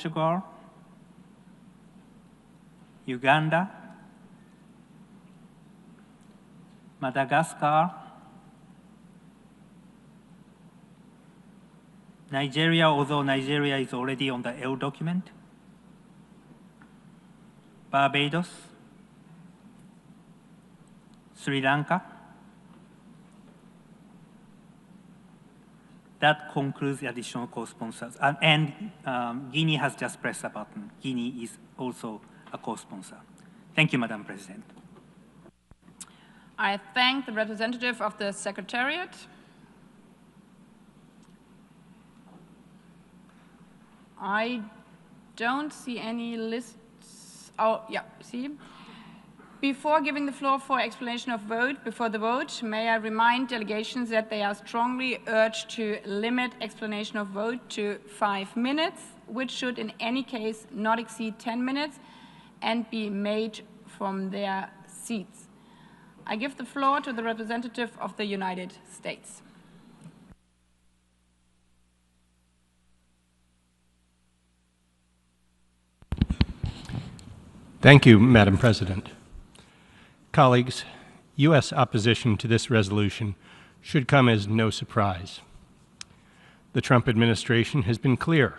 Portugal, Uganda, Madagascar, Nigeria, although Nigeria is already on the L document, Barbados, Sri Lanka. That concludes the additional co-sponsors. Guinea has just pressed a button. Guinea is also a co-sponsor. Thank you, Madam President. I thank the representative of the Secretariat. I don't see any lists. Oh, yeah, see. Before giving the floor for explanation of vote, before the vote, may I remind delegations that they are strongly urged to limit explanation of vote to 5 minutes, which should in any case not exceed 10 minutes and be made from their seats. I give the floor to the representative of the United States. Thank you, Madam President. Colleagues, U.S. opposition to this resolution should come as no surprise. The Trump administration has been clear.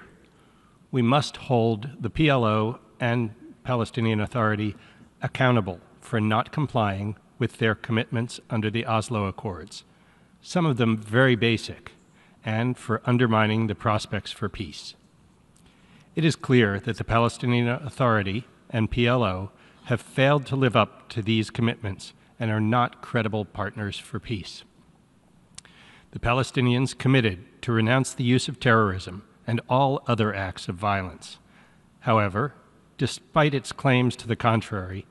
We must hold the PLO and Palestinian Authority accountable for not complying with their commitments under the Oslo Accords, some of them very basic, and for undermining the prospects for peace. It is clear that the Palestinian Authority and PLO have failed to live up to these commitments and are not credible partners for peace. The Palestinians committed to renounce the use of terrorism and all other acts of violence. However, despite its claims to the contrary,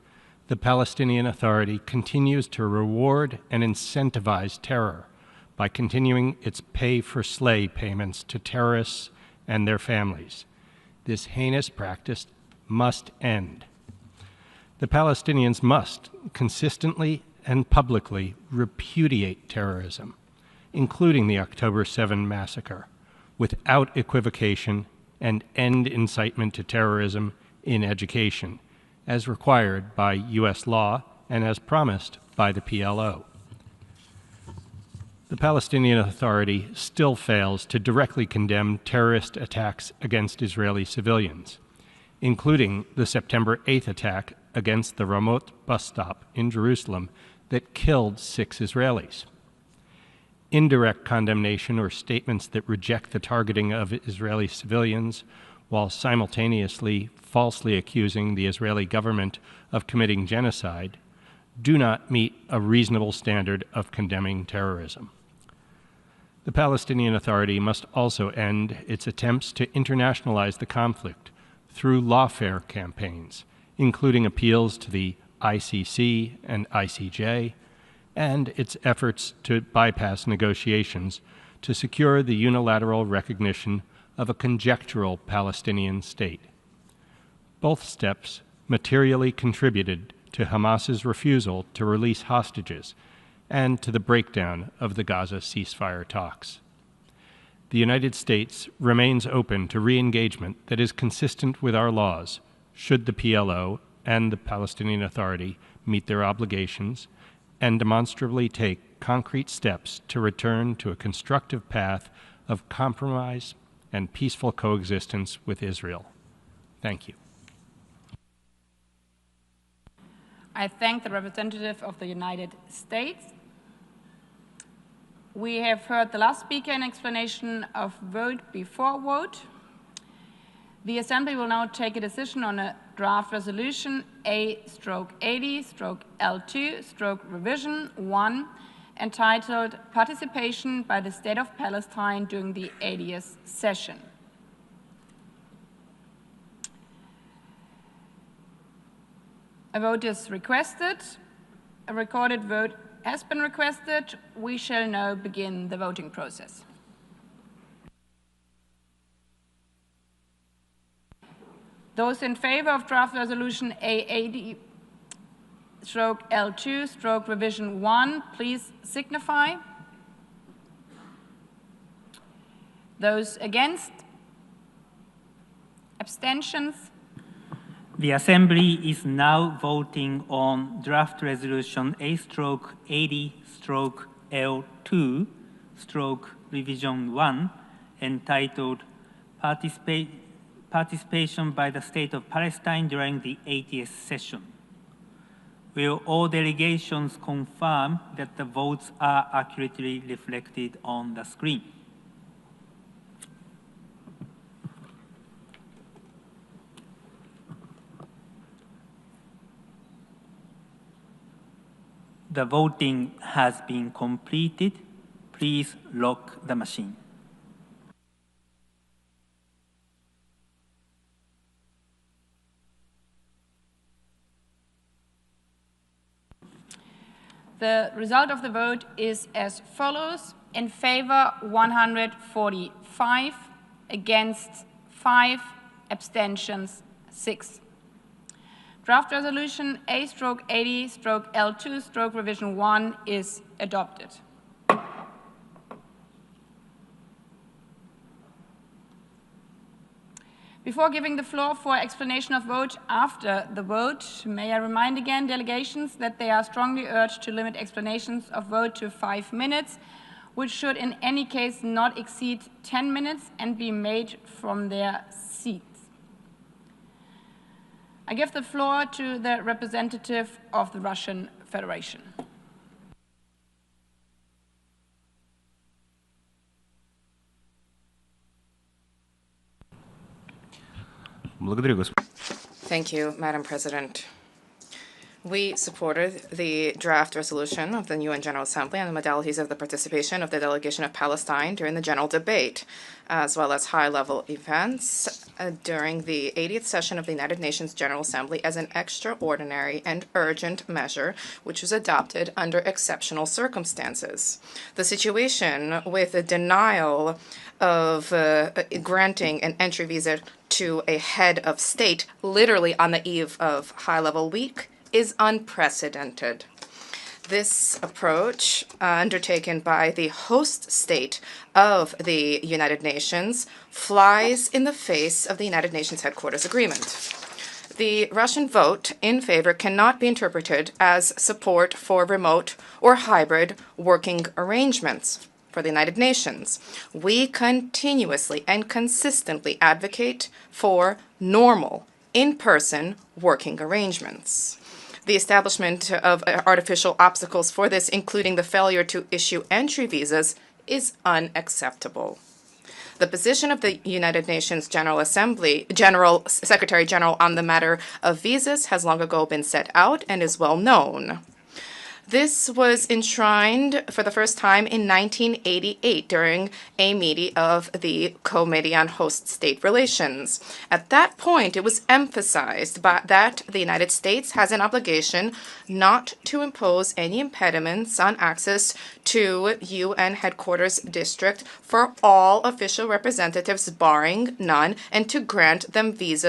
the Palestinian Authority continues to reward and incentivize terror by continuing its pay-for-slay payments to terrorists and their families. This heinous practice must end. The Palestinians must consistently and publicly repudiate terrorism, including the October 7 massacre, without equivocation, and end incitement to terrorism in education, as required by U.S. law and as promised by the PLO. The Palestinian Authority still fails to directly condemn terrorist attacks against Israeli civilians, including the September 8th attack against the Ramot bus stop in Jerusalem that killed 6 Israelis. Indirect condemnation or statements that reject the targeting of Israeli civilians while simultaneously falsely accusing the Israeli government of committing genocide do not meet a reasonable standard of condemning terrorism. The Palestinian Authority must also end its attempts to internationalize the conflict through lawfare campaigns, including appeals to the ICC and ICJ, and its efforts to bypass negotiations to secure the unilateral recognition of a conjectural Palestinian state. Both steps materially contributed to Hamas's refusal to release hostages and to the breakdown of the Gaza ceasefire talks. The United States remains open to re-engagement that is consistent with our laws, should the PLO and the Palestinian Authority meet their obligations and demonstrably take concrete steps to return to a constructive path of compromise and peaceful coexistence with Israel. Thank you. I thank the representative of the United States. We have heard the last speaker in explanation of vote before vote. The Assembly will now take a decision on a draft resolution A/80/L2/revision 1 entitled Participation by the State of Palestine during the 80th session. A vote is requested. A recorded vote has been requested. We shall now begin the voting process. Those in favor of draft resolution A/80/L2/revision 1, please signify. Those against? Abstentions? The Assembly is now voting on draft resolution A/80/L2/revision 1 entitled Participation by the State of Palestine during the 80th session. Will all delegations confirm that the votes are accurately reflected on the screen? The voting has been completed. Please lock the machine. The result of the vote is as follows. In favor, 145, against 5, abstentions 6. Draft resolution A/80/L2/revision 1 is adopted. Before giving the floor for explanation of vote after the vote, may I remind again delegations that they are strongly urged to limit explanations of vote to 5 minutes, which should in any case not exceed 10 minutes and be made from their seats. I give the floor to the representative of the Russian Federation. Thank you, Madam President. We supported the draft resolution of the UN General Assembly on the modalities of the participation of the delegation of Palestine during the general debate, as well as high-level events during the 80th session of the United Nations General Assembly as an extraordinary and urgent measure, which was adopted under exceptional circumstances. The situation with the denial of granting an entry visa to a head of state, literally on the eve of high-level week, is unprecedented. This approach, undertaken by the host state of the United Nations, flies in the face of the United Nations Headquarters Agreement. The Russian vote in favor cannot be interpreted as support for remote or hybrid working arrangements for the United Nations. We continuously and consistently advocate for normal, in-person working arrangements. The establishment of artificial obstacles for this, including the failure to issue entry visas, is unacceptable. The position of the United Nations General Secretary General on the matter of visas has long ago been set out and is well known. This was enshrined for the first time in 1988 during a meeting of the Committee on Host State Relations. At that point, it was emphasized that the United States has an obligation not to impose any impediments on access to UN Headquarters District for all official representatives, barring none, and to grant them visas